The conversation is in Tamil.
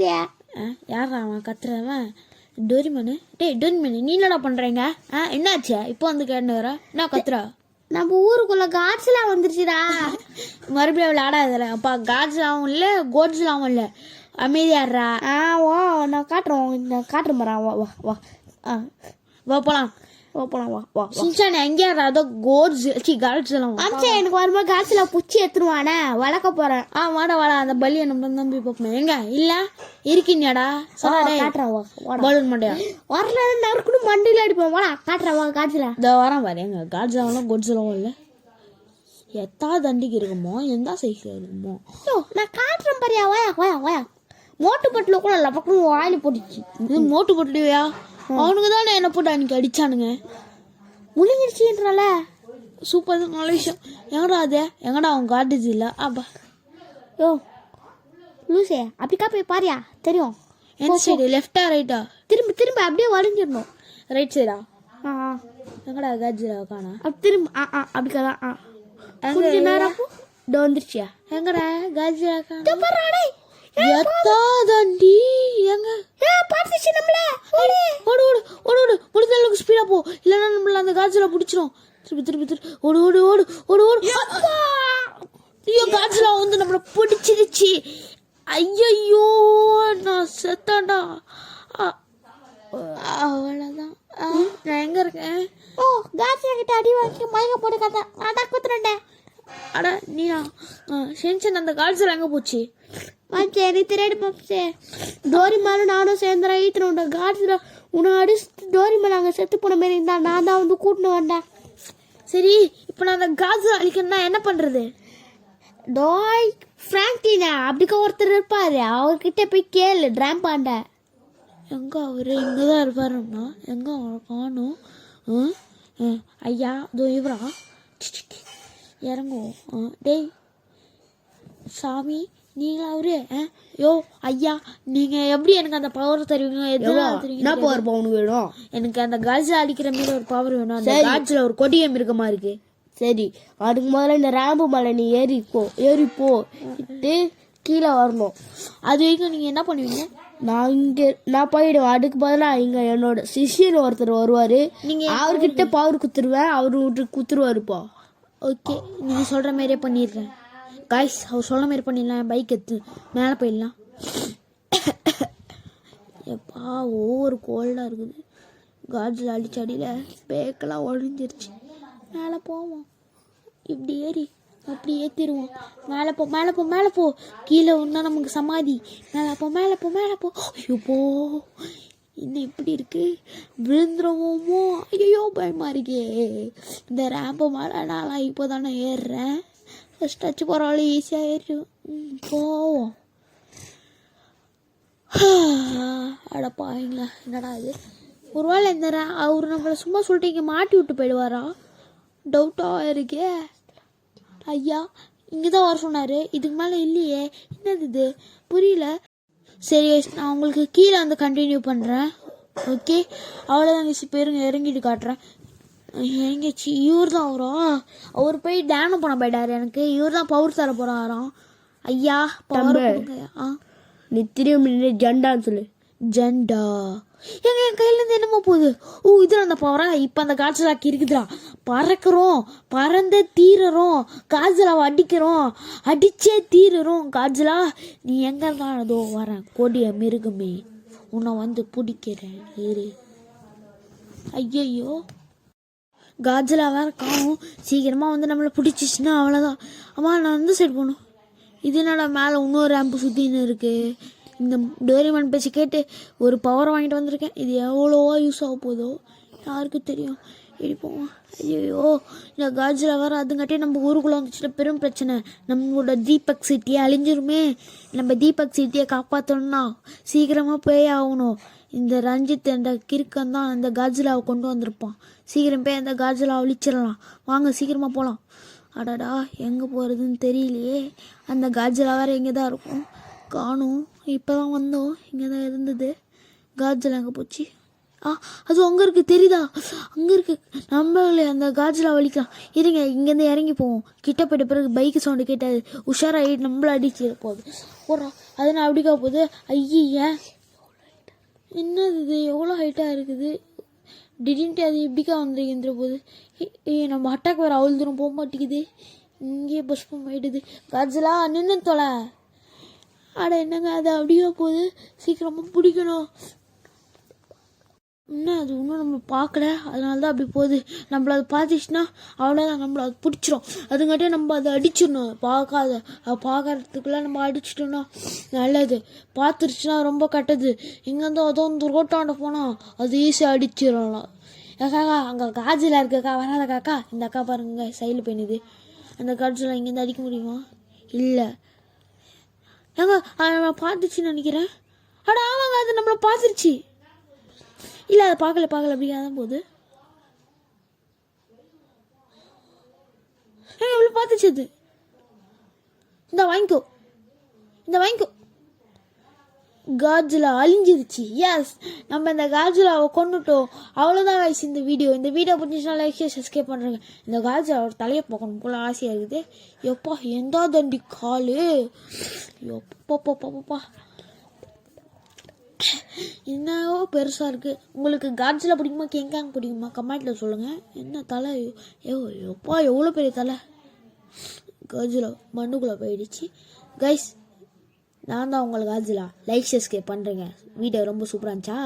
கத்துறியா? யாரா அவன் கத்துறவன்? டோரிமனு. டோரிமனு நீ என்னடா பண்ணுறீங்க? என்னாச்சு இப்போ வந்து கேட்டு வர? என்ன கத்துறா? நம்ம ஊருக்குள்ள காட்ஸ்லாம் வந்துருச்சுடா. மறுபடியும் விளையாடாத. அப்பா காட்ஸ்லாவும் இல்லை கோட்ஸ்லாவும் இல்லை, அமைதியாடுறா. வா நான் காட்டுறேன் பாரு. வா வா வா வா போலாம் வா வா. சின்சானே எங்கேயா அதோ கோட்ஸ் காட்ஸ் எல்லாம் அம்சா எனக்கு வரும்போது காட்ஸ்லாம் புச்சி எடுத்துருவானே வளர்க்க போறேன். வாடா அந்த பலியை நம்ம நம்பி பார்ப்போம். எங்க இல்ல இருக்கீங்கடா காட்டுறேன் வா. பலூன் மாட்டியா வரல நறுக்குன்னு மண்டியில் அடிப்போம். வாடா காட்டுறேன் வா காட்ஸ்ல. இதோ வரேன் பாரு. எங்க காட்ஸ் எல்லாம் கோட்ஸ் எல்லாம் இல்லை. எத்தா தண்டிக்கு இருக்குமோ எந்த சைஸ்ல இருக்குமோ நான் காட்டுறேன் பாரியா. வாயா மோட்டு பட்டில கூட லப்பக்கும் வாயில போட்டுச்சு. இது மோட்டு பட்டுலையா? அவனுக்கு தானே என்ன போட்டு அன்னைக்கு அடிச்சானுங்க. முழுங்கிடுச்சுன்றால. சூப்பர், நல்ல விஷயம். எங்கடா அது? எங்கடா அவன் காட்டுச்சு இல்லை? அப்பா யோ லூசே அப்படிக்கா போய் பாரியா தெரியும். எந்த சைடு? லெஃப்டா ரைட்டா? திரும்ப அப்படியே வளைஞ்சிடணும். ரைட் சைடா? எங்கடா காஜிரா காணா? திரும்ப அப்படிக்காதான். கொஞ்ச நேரம் வந்துருச்சியா? எங்கடா காஜிரா காணா? பாரு எத்தா தண்டி எங்க பாத்துச்சு நம்மள. ஓடு முடிஞ்ச அளவுக்கு ஸ்பீடா போ, இல்லைன்னா நம்மள அந்த காஜிரா பிடிச்சிரும். திருப்பி ஓடு. ஐயோ காஜிரா வந்து நம்மள பிடிச்சிருச்சு. ஐயோ நான் செத்தாண்டா. அவ்வளோதான். நான் எங்க இருக்கேன்? காஜிரா கிட்ட அடி வாங்கி மயக்க போட்டு கதை நான் குத்துறேன். அட நீனா சென்சன் அந்த காஜிரா எங்க போச்சு? சரி திரேடு பாப்பே. டோரிமானும் நானும் சேர்ந்துறேன் ஈத்துனோட காட்ஸ்ல உன்னை அடிச்சு டோரிமான் அங்கே செத்து போன மாரி இருந்தா நான் தான் வந்து கூட்டின்னு வந்தேன். சரி இப்போ நான் அந்த காட்ஸ்ல அழிக்கணும்னா என்ன பண்ணுறது? டோய் ஃப்ராங்க்லினா அப்படிக்க ஒருத்தர் இருப்பாரு, அவர்கிட்ட போய் கேளு. ட்ராம்பாண்ட எங்கே அவர்? இங்கே தான் இருப்பாருன்னா எங்கே அவரை காணும்? ஐயா இதோ இவரா? இறங்குவோம். டேய் சாமி நீங்களா அவரு? யோ ஐயா நீங்கள் எப்படி எனக்கு அந்த பவர் தருவீங்க? என்ன பவர் உனக்கு வேணும்? எனக்கு அந்த காஜா அடிக்கிற மாதிரி ஒரு பவர் வேணும். அந்த காஜில் ஒரு கொடிய மிருகமா இருக்கு. சரி அதுக்கு முதல்ல இந்த ராம்பு மலை நீ ஏறிப்போ கீழே வரணும். அது வரைக்கும் நீங்கள் என்ன பண்ணுவீங்க? நான் போயிடுவேன். அதுக்கு பதிலாக இங்கே என்னோட சிஷியர் ஒருத்தர் வருவார். நீங்கள் அவர்கிட்ட பவர் குத்துருவேன், அவரு விட்டு குத்துருவாருப்பா. ஓகே நீங்கள் சொல்கிற மாதிரியே பண்ணிடுறேன். காய்ஸ் அவர் சொல்ல மாதிரி பண்ணிடலாம். பைக் எடுத்து மேலே போயிடலாம். எப்பா ஒவ்வொரு கோல்டாக இருக்குது. காஜில் அடிச்ச அடியில் பேக்கெல்லாம் ஒழிஞ்சிருச்சு. மேலே போவோம். இப்படி ஏறி அப்படி ஏற்றிடுவோம். மேலே போ. கீழே ஒன்றா நமக்கு சமாதி. மேலே போ. ஐயோப்போ இன்னும் இப்படி இருக்கு, விழுந்துருவோமோ? ஐயோ பயமாக இருக்கே. இந்த ரேம்பை மேலே நான்லாம் இப்போ தானே ஏறுறேன். ஃபஸ்ட் ஆச்சு பரவாயில்ல, ஈஸியாக ஏறிடும். போவோம். அடப்பாங்களா என்னடா இது? ஒரு வேளை இந்த அவர் நம்மளை சும்மா சொல்லிட்டு இங்கே மாட்டி விட்டு போயிடுவாரா? டவுட்டாக இருக்கே. ஐயா இங்கே தான் வர சொன்னார், இதுக்கு மேலே இல்லையே. என்னது இது புரியல. சரி நான் உங்களுக்கு கீழே வந்து கண்டினியூ பண்ணுறேன். ஓகே அவ்வளோதான் மிஸ். பேருங்க இறங்கிட்டு காட்டுறேன். எங்கேச்சு இவர் தான் வரும். அவர் போய் டேனும் பண்ண போயிட்டாரு. எனக்கு இவர் தான் பவர் தர போகிறாராம். ஐயா பவர் நீ திரும்பி ஜெண்டான்னு சொல்லு. ஜெண்டா என் கையிலேருந்து என்னமோ போகுது. இது அந்த பவரா? இப்போ அந்த காய்ச்சலாக்கி இருக்குதுடா. பறக்கிறோம், பறந்தே தீரறோம். காய்ச்சலாவை அடிச்சே தீரறோம். காய்ச்சலா நீ எங்கே இருந்தாலும் அதோ வரேன். கொடிய மிருகமே உன்னை வந்து பிடிக்கிறேன் ஏறு. ஐயையோ காஜலா வேற காணும். சீக்கிரமாக வந்து நம்மளை பிடிச்சிச்சுன்னா அவ்வளோதான். அம்மா நான் அந்த சைடு போகணும். இது என்னடா மேலே இன்னொரு ரேம்பு சுற்றின்னு இருக்குது. இந்த டோரிமான் பேச்சு கேட்டு ஒரு பவர் வாங்கிட்டு வந்திருக்கேன். இது எவ்வளோவா யூஸ் ஆக போதோ யாருக்கு தெரியும். இடிப்போம். ஐயோ இந்த காஜில் வேறு அதுங்காட்டி நம்ம ஊருக்குள்ளே வந்துச்சுன்னா பெரும் பிரச்சனை. நம்மளோட தீபக் சிட்டியை அழிஞ்சிருமே. நம்ம தீபக் சிட்டியை காப்பாற்றணும்னா சீக்கிரமாக போய் ஆகணும். இந்த ரஞ்சித் என்ற கிறுக்கன் தான் அந்த காஜிலாவை கொண்டு வந்திருப்பான். சீக்கிரம் போய் அந்த காஜிலாவை அழிச்சிடலாம். வாங்க சீக்கிரமாக போகலாம். அடடா எங்கே போகிறதுன்னு தெரியலையே. அந்த காஜிலா வேறு எங்கே தான் இருக்கும், காணும். இப்போ தான் வந்தோம், இங்கே தான் இருந்தது. காஜிலா எங்கே போச்சு? அது அங்கே இருக்குது தெரியுதா? அங்கே இருக்குது. நம்மளே அந்த காஜிலா வலிக்கலாம். இருங்க, இங்கேருந்து இறங்கி போவோம். கிட்ட போயிட்ட பிறகு பைக்கு சவுண்டு கேட்டாது உஷாராகிட்டு நம்மள அடிச்சு போகுது போடுறோம். அது நான் அப்படிக்கா போகுது. ஐய என்னது இது எவ்வளோ ஹைட்டாக இருக்குது? திடீர்னுட்டு அது எப்படிக்கா வந்துருக்கின்ற போது நம்ம அட்டாக் வேறு அவ்வளோ தூரம் போக மாட்டேங்குது. இங்கேயே பஸ்பம் ஆகிடுது. காஜலா நின்று தொலை. அட என்னங்க அது அப்படியே போகுது. சீக்கிரமாக பிடிக்கணும். இன்னும் அது இன்னும் நம்ம பார்க்கல, அதனால தான் அப்படி போகுது. நம்மள அது பார்த்துச்சுன்னா அவ்வளோதான், நம்மளை அது பிடிச்சிரும். அதுங்காட்டியே நம்ம அதை அடிச்சிடணும். பார்க்கறதுக்குள்ளே நம்ம அடிச்சிட்டோம்னா நல்லது. பார்த்துருச்சுன்னா ரொம்ப கெட்டது. இங்கேருந்து அதோ இந்த ரோட்டாண்ட போனால் அது ஈஸியாக அடிச்சிடலாம். காக்கா அங்கே காஜில் இருக்கக்கா, வராத காக்கா. இந்த அக்கா பாருங்க சைடில் பெண்ணுது. அந்த காஜில் இங்கேருந்து அடிக்க முடியுமா? இல்லை ஏங்க நான் பார்த்துச்சுன்னு நினைக்கிறேன். அட ஆமாங்க, அது நம்மளை பார்த்துருச்சு. இல்லை அதை பார்க்கல அப்படியே தான் போகுது. இவ்வளோ பார்த்துச்சு அது. இந்த வாங்கிக்கோ காஜுலா அழிஞ்சிருச்சு. எஸ், நம்ம இந்த காஜுலாவை கொண்டுட்டோம். அவ்வளோதான் guys இந்த வீடியோ பிடிச்சிச்சுன்னா லைக் சப்ஸ்கிரைப் பண்ணுறேங்க. இந்த காஜுலாவோட தலையை பார்க்கணும் போல ஆசையாக இருக்குது. எப்பா எந்த தண்டி காலு, எப்பப்பா என்னவோ பெருசாக இருக்குது. உங்களுக்கு காட்ஸில் பிடிக்குமா கிங்காங் பிடிக்குமா கமெண்ட்டில் சொல்லுங்கள். என்ன தலை எப்பா எவ்வளோ பெரிய தலை. காஜுலா மண்ணுக்குள்ளே போயிடுச்சு. கைஸ் நான் தான் உங்களுக்கு காஜுலா. லைக் சப்ஸ்கிரைப் பண்ணுறேங்க. வீடியோ ரொம்ப சூப்பராக இருந்துச்சா?